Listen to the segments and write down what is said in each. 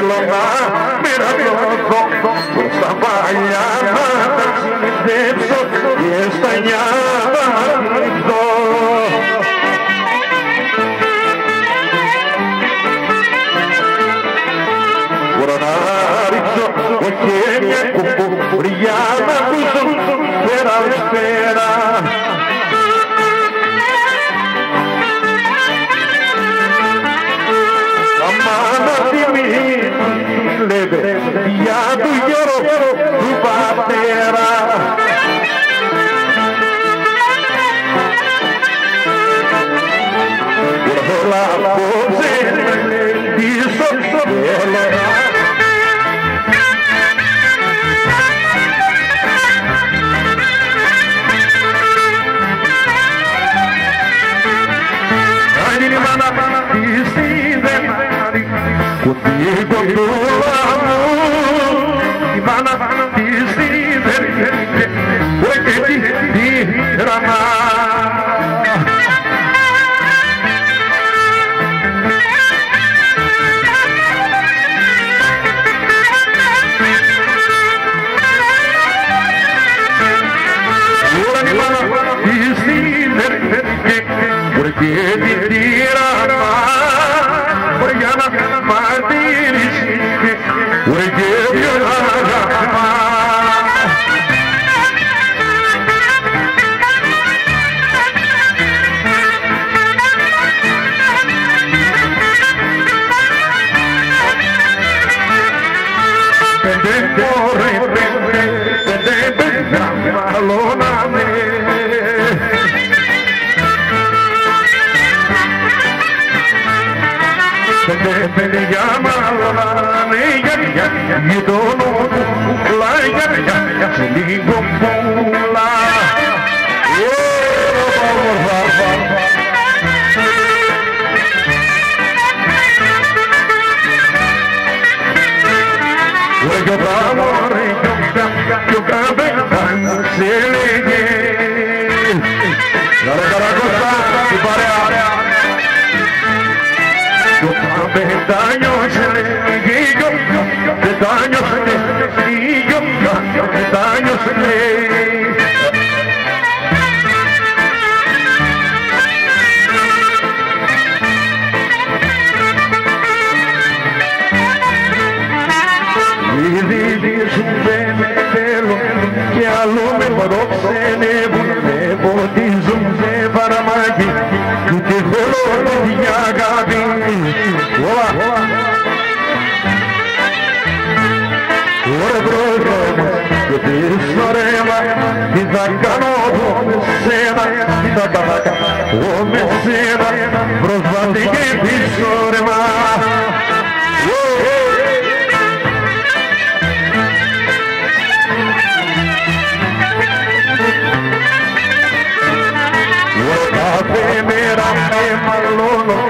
θέλω να μοιραζώ στα παλιά να ταξιδέψω και στα νιάτα να κρυφτώ. Μπορώ να ρίξω και μια κουμπουριά να ακούσω πέρα πέρα. Αμάνα τιμή λέτε για του Γιώργου του πατέρα. Όλα απόψε πίσω στο μέλλον. Αν είναι η μάνα της σιδεράρι που την κοντούλα μου, η μάνα της σιδεράρι που έχει τη γραμμά. Porque te tira más, porque ya no martiris, porque viola más. Pende corre, pende baloname. Pende llamarme y todo la ya digo pula. Yo amor yo cabe se le la cosa y para yo cabe daños y yo daños y yo daños και άλλο με προξενεύουν, με ποτίζουν σε παραμάκι και θέλω για αγάπη. Ωραία πρόεδρε, και πεις ωραία, τι θα κάνω εγώ με σένα, τι θα κάνω εγώ με σένα, προσβάτη και πίσω ρεμά. Κάθε μέρα με μαλώνω,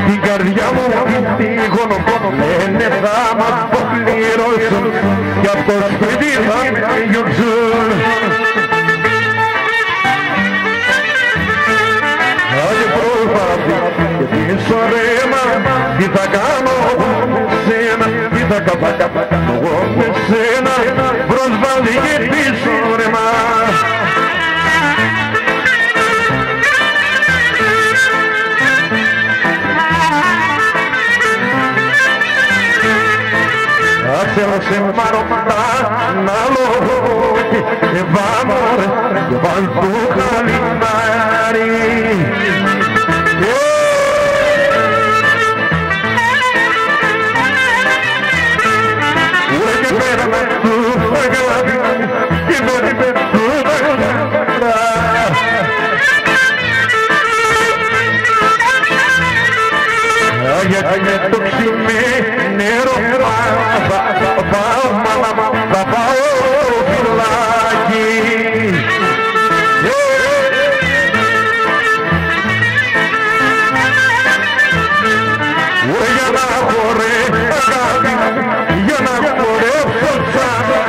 την καρδιά μου την τίγωνω, λένε θα μας πληρώσουν κι από το σπίτι θα με διώξουν. Άντε προσπάθη και πίσω ρέμα, τι θα κάνω εγώ με σένα, τι θα κάνω εγώ με σένα, προσβάλλει και πίσω ρέμα. Θέλω σε μαρωτά να λόγω και βάμω και βάλτου χαλινάρι. Ουρε και πέρα με του αγάπη και πέρα με του αγάπη. Γιατί με το ξημί νερό θα πάω φυλάκι. Για να χωρέ αγάπη, για να χορέψω ξανά.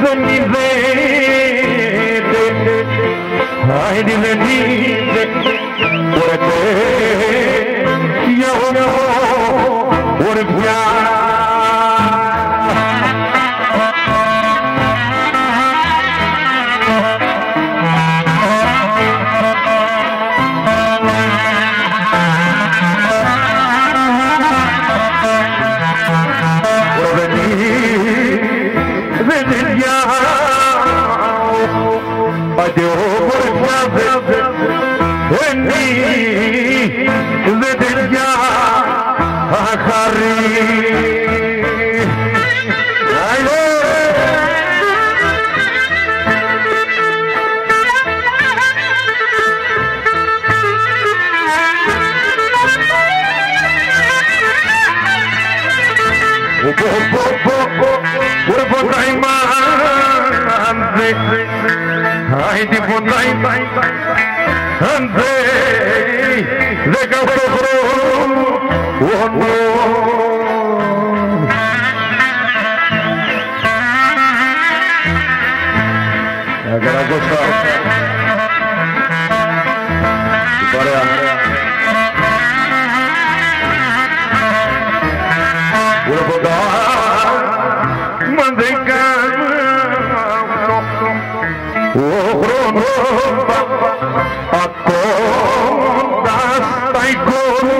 Δεν είδε Άιντι δεν είναι ποτέ για ορβιά. Δεν τελειά αχαρή. Ωρε ποτάει μάνδε, άιντι ποτάει άνδε, 18 χρόνων. Καρακώστα, την παρέα. Ωρε ποτάει μάνδε ο χρόνος ακόντας τα εικόνο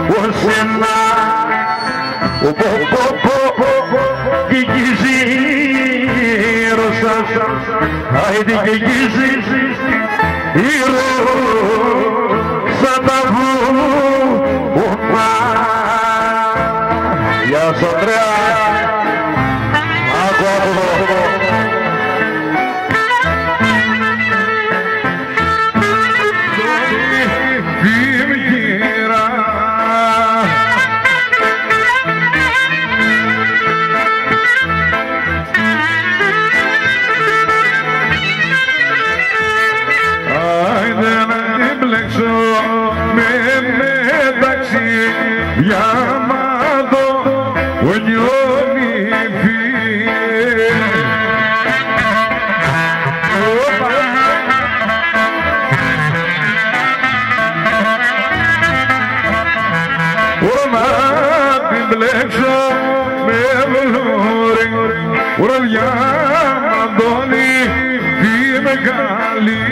ως ένα και γύρω σας άιντι και γύρω σαν τα βουνά. Γεια σου Ανδρέα, άκου από εδώ. Για μάδο ο νιώνει φύε. Ωρμα την μπλέξω με βλόρι, ουραδιά μαντώνει τη μεγάλη.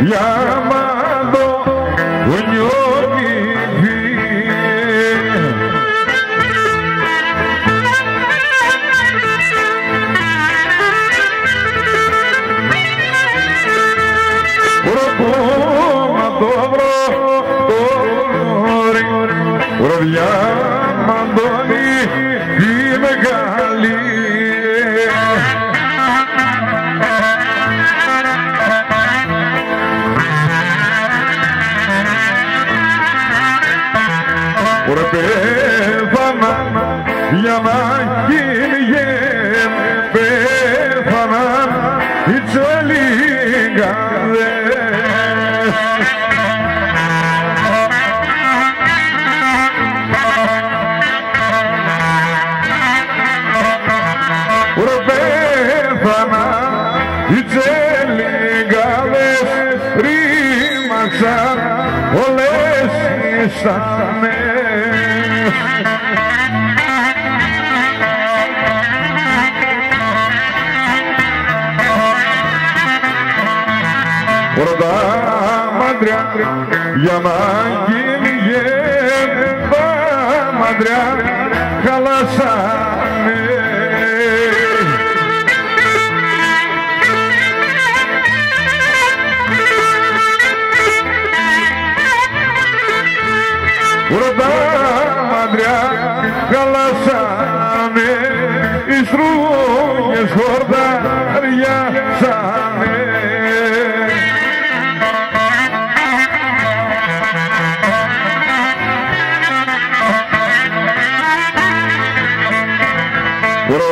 Για μάδο ο νιώνει φύε. Προκόμα το βρω το ρι, ουραδιά μαντώνει τη μεγάλη. Ωρε πέθανα για να γίνει γεμ, πέθαναν οι τσολιγκάδες. Ωρε πέθαναν οι τσολιγκάδες, ρήμαξαν όλες οι στάνες. Πρώτα μαντριά για να γίνει γέμπα, μαντριά χαλασάνε. Πρώτα μαντριά χαλασάνε, οι στρούγες χορταριάσανε.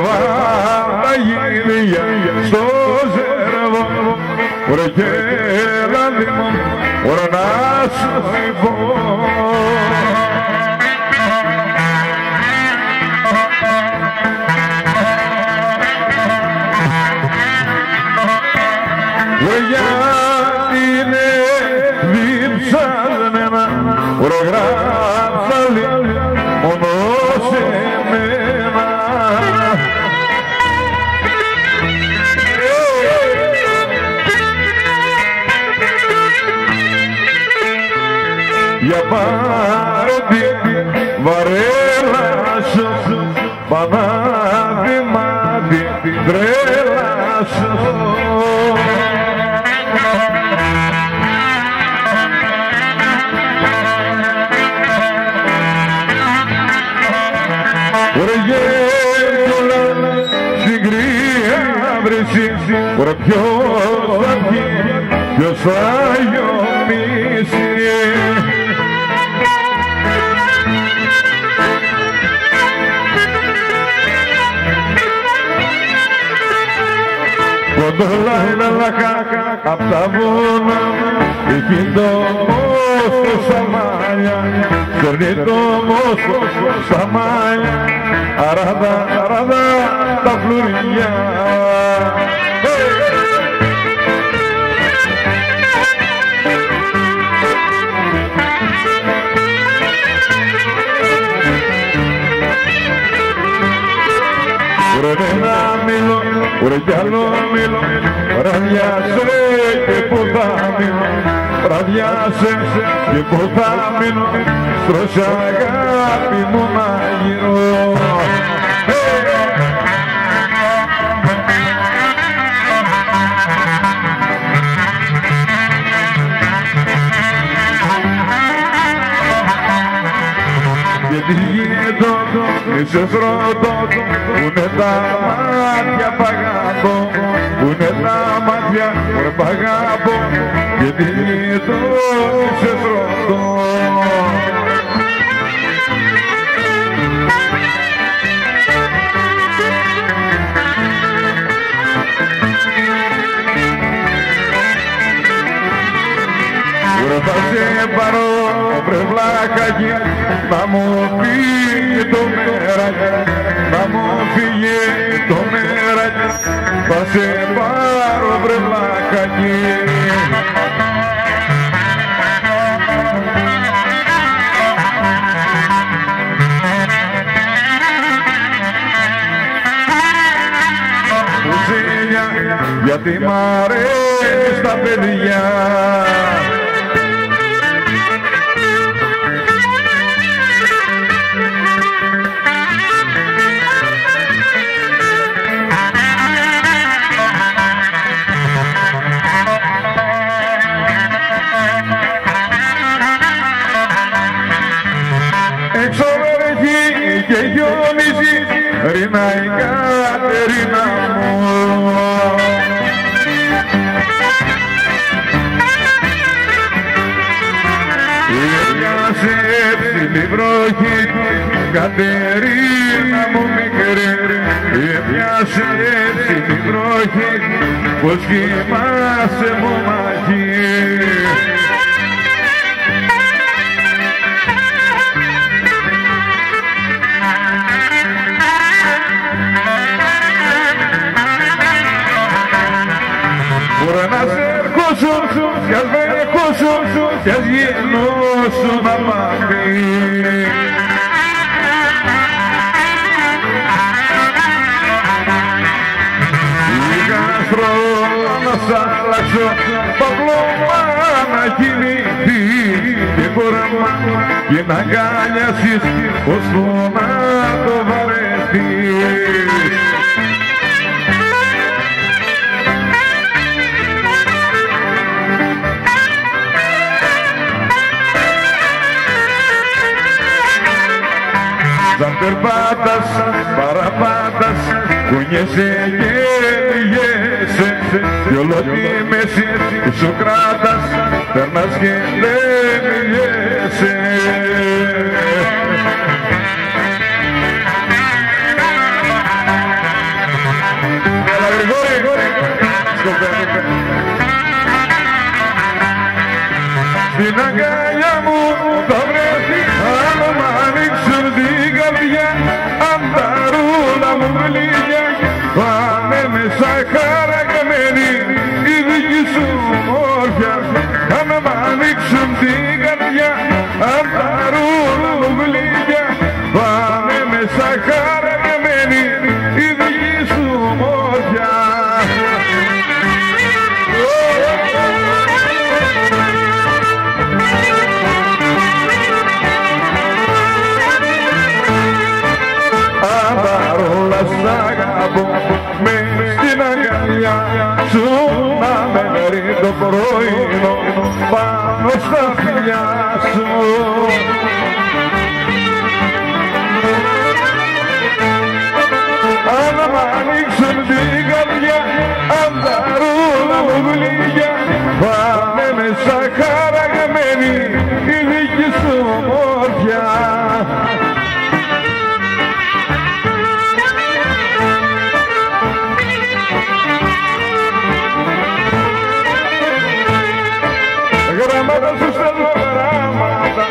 βάλα γύρια στο ζερβό, βρε και λάδι μου, βρε να σου πω. Βρε γιατί είναι διψασμένα, βρε γράψαλη μόνο σε μένα. Για πάρε την βαρέλα σου, πανάδημα την τρέλα σου. Βρε γέντουλα στην κρύα βρεσί, βρε ποιος θα βγει, ποιος θα γιομίσει. Κοντολά απ' τα βούνα, εκεί το μόσχο στα μάλια, σέρνει το μόσχο στα μάλια, αράδα τα φλουριά. Βρε ένα μήλο, βρε κι άλλο μήλο, βραδιάσε και που θα μείνω, βραδιάσε και που θα μείνω, στρώσε αγάπη μου μαγειρό. Γιατί γίνεται είσαι πρώτο, που είναι τα μάτια π' αγαπώ, που είναι τα μάτια π' αγαπώ, γιατί γίνεται είσαι πρώτο. Βρε θα σε πάρω βρε βλάκακι, να μου φύγει το μέρακι, να μου φύγει το μέρακι, θα σε πάρω βρε βλάκακι. Μουσίνια, γιατί μ' αρέσει τα παιδιά. Έξω βρέχει και γιονίζει, ρίνα η Κατερίνα μου. Ήρθιασε ψηλή βροχή, Κατερίνα μου μικρή, ήρθιασε ψηλή βροχή, πως κοιμάσαι μου μαχή. Μπορώ να σε ερχόσουν, κι ας με ερχόσουν, κι ας γινώσουν αμάχοι. Λίγα στρώμα να σ' αλλάξω, παυλώμα να κινηθεί και κορμά και να αγκαλιάσεις, ώσπου να το βαρεθείς. Σαν περπάτας, παραπάτας, κουνιέσαι και λυγέσαι, κι όλο τη μέση που σου κράτας, περνάς και δεν μιλιέσαι. μου γλυκιά, πάνε μέσα χαραγμένη η δική σου μόρφια. Αν μ' ανοίξουν την καρδιά, αν τα ρούχα μου γλυκιά, πάνε μέσα χαραγμένη η δική σου μόρφια. Απαρόλα σ' αγαπώ μες στην αγκαλιά σου, να με μερεί το πρωινό πάνω στα φιλιά σου. Αν μ' ανοίξουν την καρδιά, αν τα ρούχα μου γλυκιά, πάνε μέσα χαραγμένη η δική σου ομορφιά. Γράμματα σου στέλνω γράμματα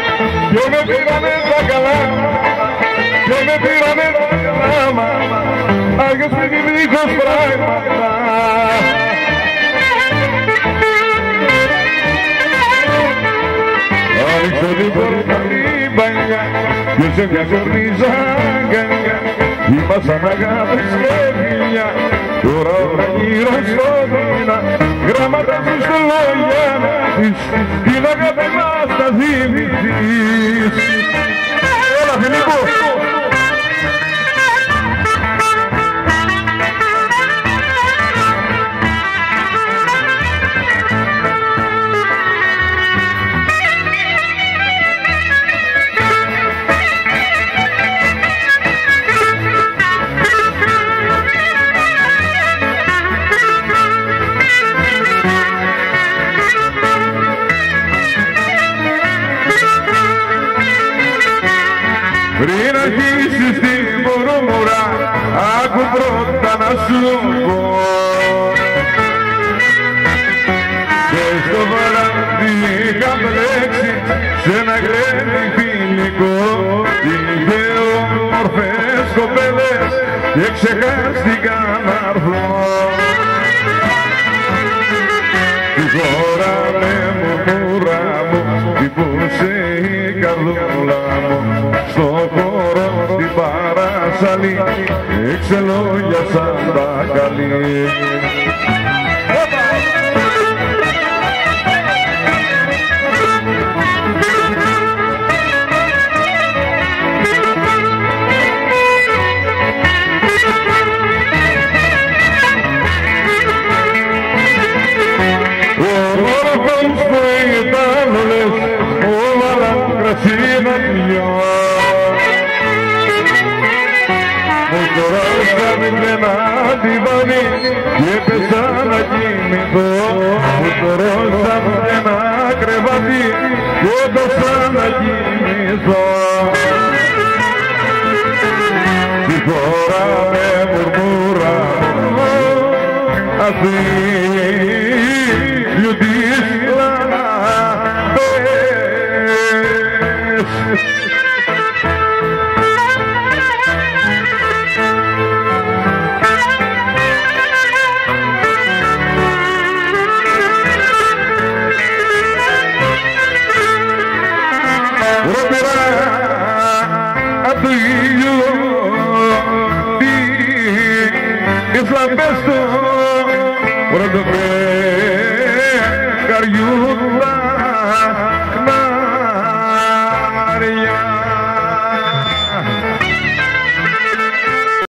και με πήρανε τα καλάματα, και με πήρανε τα καλάματα, άργες και δίχως πράγματα. Άνοιξε την πόρτα την μπαγιά και σε μια κορνίζα αγκαλιά ήμασταν αγάπης και φιλιά. Τώρα όλα γύρω στο μήνα, γράμματα σου στέλνω για να δεις την αγάπη μας θα θυμηθείς. Έλα Φιλίππο! Πριν αρχίσεις την μουρμουρά, άκου πρώτα να σου πω. Και στο βράδυ είχα μπλέξει σ' ένα γλέντι φιλικό, είχε όμορφες κοπέλες και ξεχάστηκα να έρθω. Τη χώρα με μουρμουρά μου, τυπούσε η καρδούλα μου, στο χώρο στην παράσαλη, έξε λόγια σαν τα καλή. Και έπεσα να κοιμηθώ, μου τορώσαν ένα κρεβάτι και έπεσα να κοιμηθώ. Τη χώρα με μουρμούρα ασύλιου της λαμπές. Απ' του ήλιου τις λαμπές του